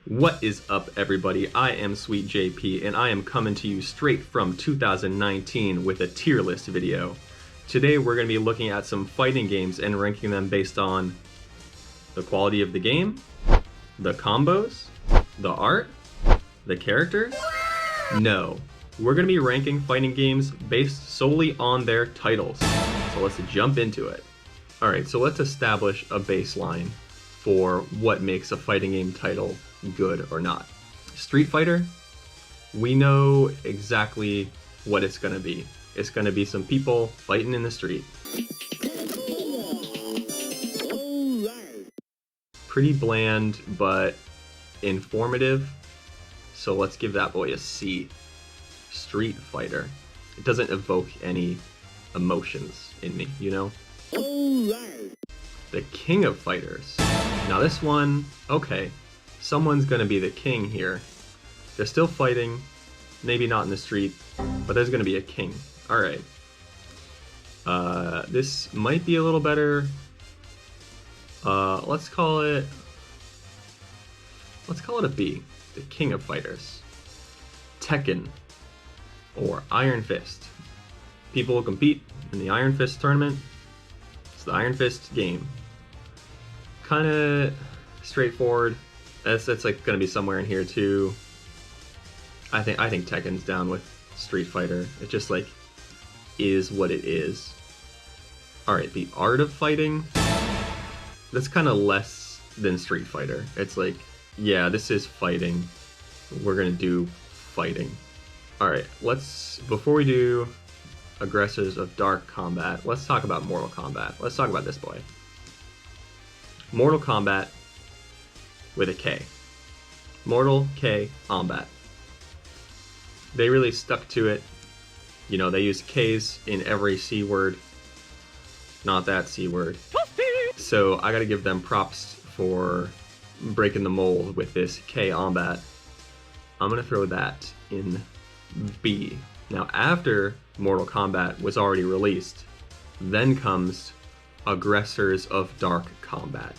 What is up, everybody? I am Sweet JP, and I am coming to you straight from 2019 with a tier list video. Today we're going to be looking at some fighting games and ranking them based on the quality of the game, the combos, the art, the characters. No, we're going to be ranking fighting games based solely on their titles. So let's jump into it. Alright, so let's establish a baseline for what makes a fighting game title good or not. Street Fighter, we know exactly what it's gonna be. It's gonna be some people fighting in the street. Pretty bland, but informative. So let's give that boy a C. Street Fighter. It doesn't evoke any emotions in me, you know? The King of Fighters. Now this one, okay. Someone's gonna be the king here. They're still fighting, maybe not in the street, but there's gonna be a king. Alright. This might be a little better. Let's call it a B. The King of Fighters. Tekken, or Iron Fist. People will compete in the Iron Fist tournament. It's the Iron Fist game. Kinda straightforward. That's like gonna be somewhere in here too. I think Tekken's down with Street Fighter. It just like is what it is. Alright, the art of fighting, that's kinda less than Street Fighter. It's like, yeah, this is fighting. We're gonna do fighting. Alright, before we do Aggressors of Dark Kombat, let's talk about Mortal Kombat. Let's talk about this boy. Mortal Kombat with a K. Mortal K Kombat. They really stuck to it. You know, they use K's in every C word. Not that C word. So I gotta give them props for breaking the mold with this K Kombat. I'm gonna throw that in B. Now after Mortal Kombat was already released, then comes Aggressors of Dark Kombat.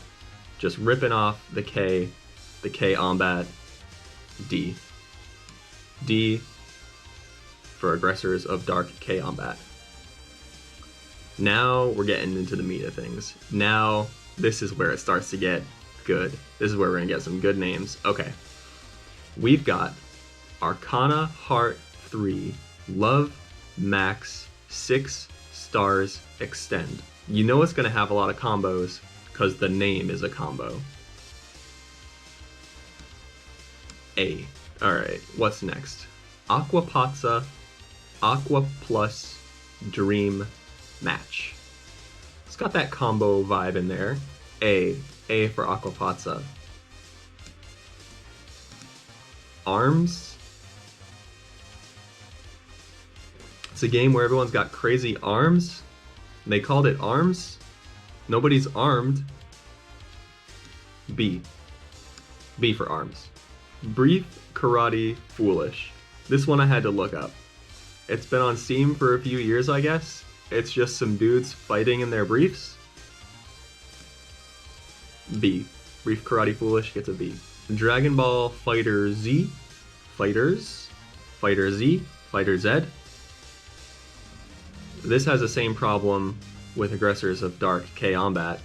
Just ripping off the K Kombat. D. D for Aggressors of Dark K Kombat. Now we're getting into the meat of things. Now this is where it starts to get good. This is where we're gonna get some good names. Okay. We've got Arcana Heart 3 Love Max 6 Stars Extend. You know it's gonna have a lot of combos because the name is a combo. A. Alright, what's next? Aquapazza Aqua Plus Dream Match. It's got that combo vibe in there. A for Aquapazza. Arms. It's a game where everyone's got crazy arms. They called it Arms. Nobody's armed. B. B for Arms. Brief Karate Foolish. This one I had to look up. It's been on Steam for a few years, I guess. It's just some dudes fighting in their briefs. B. Brief Karate Foolish gets a B. Dragon Ball Fighter Z. Fighters. Fighter Z. Fighter Z. This has the same problem with Aggressors of Dark K Kombat.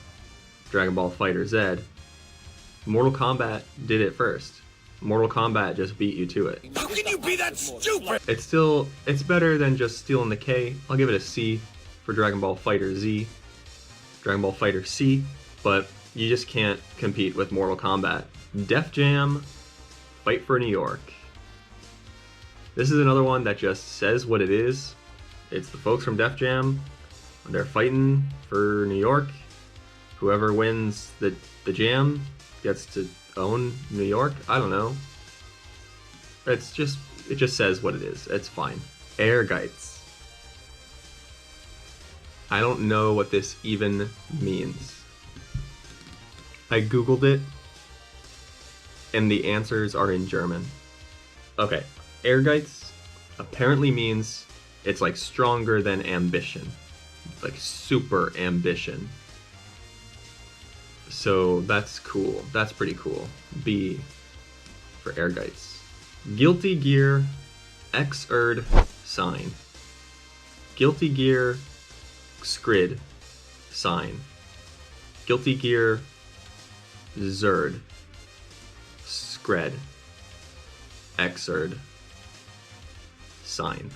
Dragon Ball Fighter Z. Mortal Kombat did it first. Mortal Kombat just beat you to it. How can you be that stupid? It's better than just stealing the K. I'll give it a C for Dragon Ball Fighter Z. Dragon Ball Fighter C, but you just can't compete with Mortal Kombat. Def Jam, Fight for New York. This is another one that just says what it is. It's the folks from Def Jam. They're fighting for New York. Whoever wins the jam gets to own New York. I don't know. It just says what it is. It's fine. Ehrgeiz. I don't know what this even means. I googled it, and the answers are in German. Okay, Ehrgeiz apparently means it's like stronger than ambition. Like super ambition. So that's cool. That's pretty cool. B. for Ergites. Guilty Gear Xerd Sign. Guilty Gear Skrid Sign. Guilty Gear Zerd Skred Xerd Sign.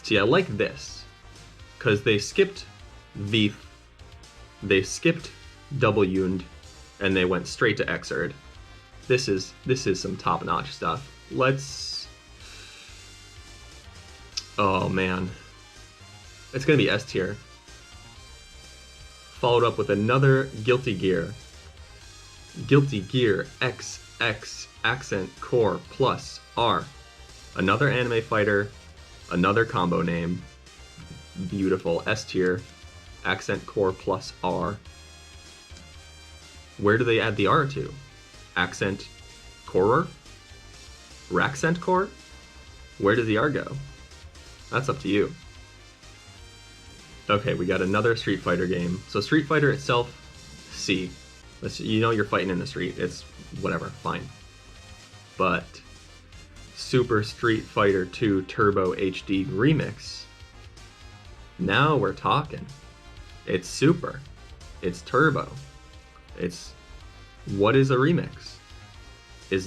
See, I like this because they skipped Vith, they skipped W'nd, and they went straight to Xerd. This is some top-notch stuff. Let's... Oh man, it's gonna be S tier. Followed up with another Guilty Gear. Guilty Gear XX Accent Core Plus R. Another anime fighter, another combo name. Beautiful. S tier. Accent Core Plus R. Where do they add the R to? Accent Core? Raccent Core? Where does the R go? That's up to you. Okay, we got another Street Fighter game. So Street Fighter itself, C. You know you're fighting in the street. It's whatever, fine. But Super Street Fighter 2 Turbo HD Remix. Now we're talking. It's super. It's turbo. It's... What is a remix?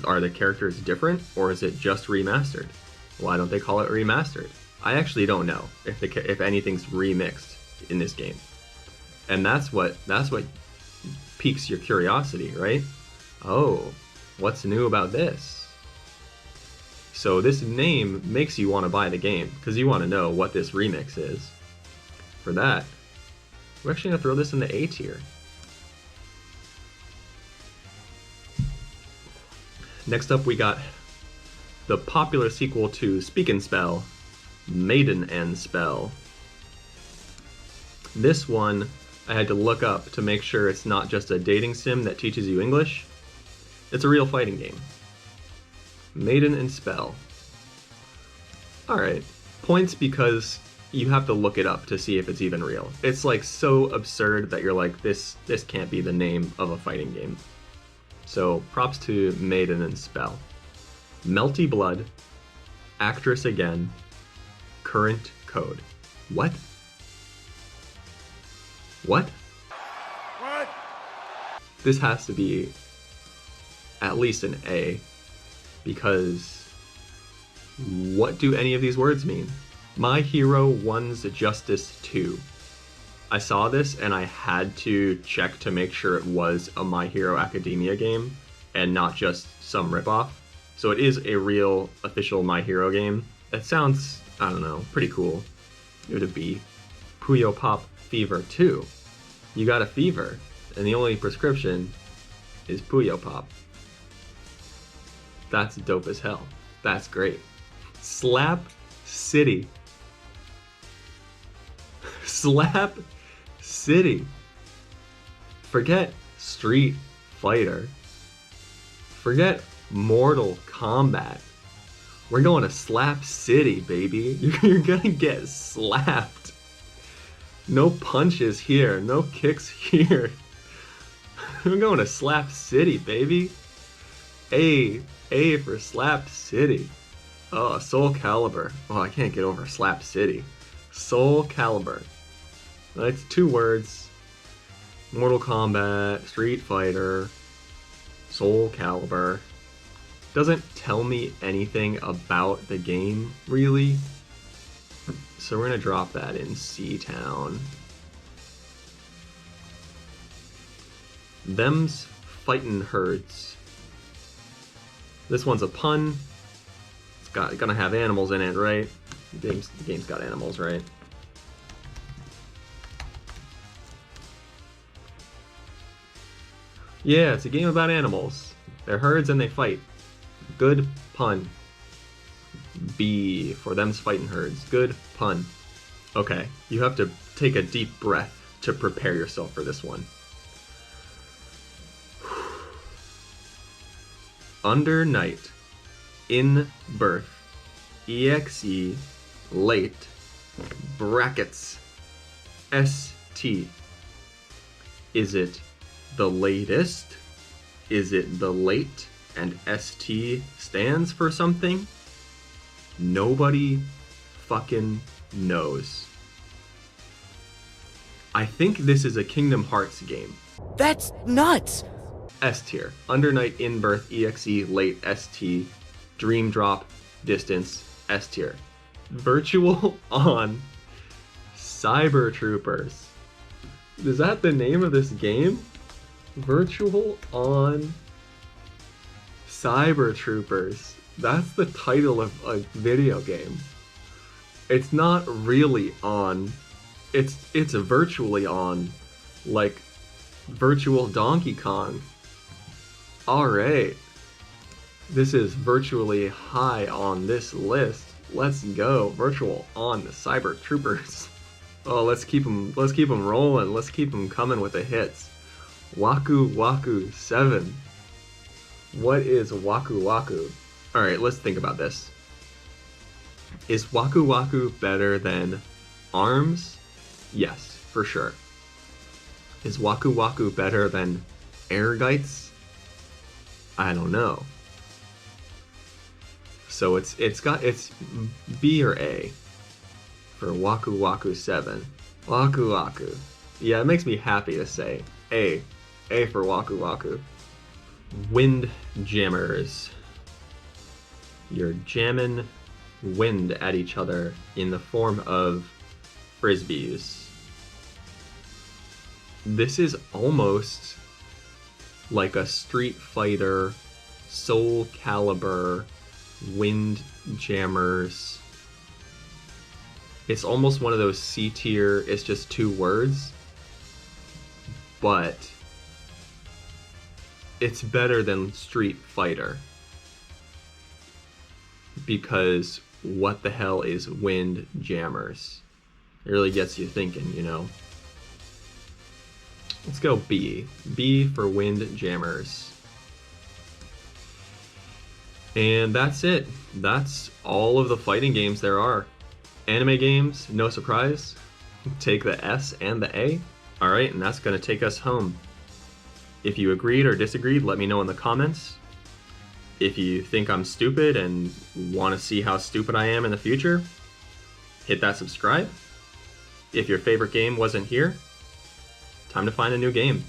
Are the characters different, or is it just remastered? Why don't they call it remastered? I actually don't know if anything's remixed in this game. And that's what piques your curiosity, right? Oh, what's new about this? So this name makes you want to buy the game, because you want to know what this remix is. For that, we're actually going to throw this in the A tier. Next up, we got the popular sequel to Speak and Spell, Maiden and Spell. This one I had to look up to make sure it's not just a dating sim that teaches you English. It's a real fighting game. Maiden and Spell. Alright, points because you have to look it up to see if it's even real. It's like so absurd that you're like, this can't be the name of a fighting game. So props to Maiden and Spell. Melty Blood, Actress Again, Current Code. What? What? What? This has to be at least an A, because what do any of these words mean? My Hero One's Justice 2. I saw this and I had to check to make sure it was a My Hero Academia game and not just some ripoff. So it is a real official My Hero game. That sounds, I don't know, pretty cool. It would be Puyo Pop Fever 2. You got a fever, and the only prescription is Puyo Pop. That's dope as hell. That's great. Slap City. Slap City. Forget Street Fighter. Forget Mortal Kombat. We're going to Slap City, baby. You're gonna get slapped. No punches here, no kicks here. We're going to Slap City, baby. A for Slap City. Oh, Soul Calibur. Oh, I can't get over Slap City. Soul Calibur. That's 2 words. Mortal Kombat, Street Fighter, Soul Calibur. Doesn't tell me anything about the game, really. So we're gonna drop that in C-Town. Them's Fightin' Herds. This one's a pun. It's gonna have animals in it, right? The game's got animals, right? Yeah, it's a game about animals. They're herds and they fight. Good pun. B for Them's Fightin' Herds. Good pun. Okay, you have to take a deep breath to prepare yourself for this one. Under Night. In Birth. EXE. Late. Brackets. ST. Is it the latest? Is it the late? and ST stands for something, nobody fucking knows. I think this is a Kingdom Hearts game. That's nuts! S tier. Undernight, Inbirth, EXE, Late, ST, Dream Drop, Distance, S tier. Virtual on Cyber Troopers. Is that the name of this game? Virtual on Cyber Troopers. That's the title of a video game. It's not really on. It's a virtually on, like virtual Donkey Kong. Alright. This is virtually high on this list. Let's go. Virtual on the Cyber Troopers. Oh, let's keep them rolling. Let's keep them coming with the hits. Waku Waku 7. What is Waku Waku? Alright, let's think about this. Is Waku Waku better than ARMS? Yes, for sure. Is Waku Waku better than Airgites? I don't know. So it's B or A for Waku Waku 7. Waku Waku. Yeah, it makes me happy to say A. A for Waku Waku. Wind jammers. You're jamming wind at each other in the form of frisbees. This is almost like a Street Fighter, Soul Calibur, Wind Jammers. It's almost one of those C tier, it's just 2 words, but it's better than Street Fighter. Because what the hell is Wind Jammers? It really gets you thinking, you know? Let's go B. B for Wind Jammers. And that's it. That's all of the fighting games there are. Anime games, no surprise. Take the S and the A. Alright, and that's going to take us home. If you agreed or disagreed, let me know in the comments. If you think I'm stupid and want to see how stupid I am in the future, hit that subscribe. If your favorite game wasn't here, time to find a new game.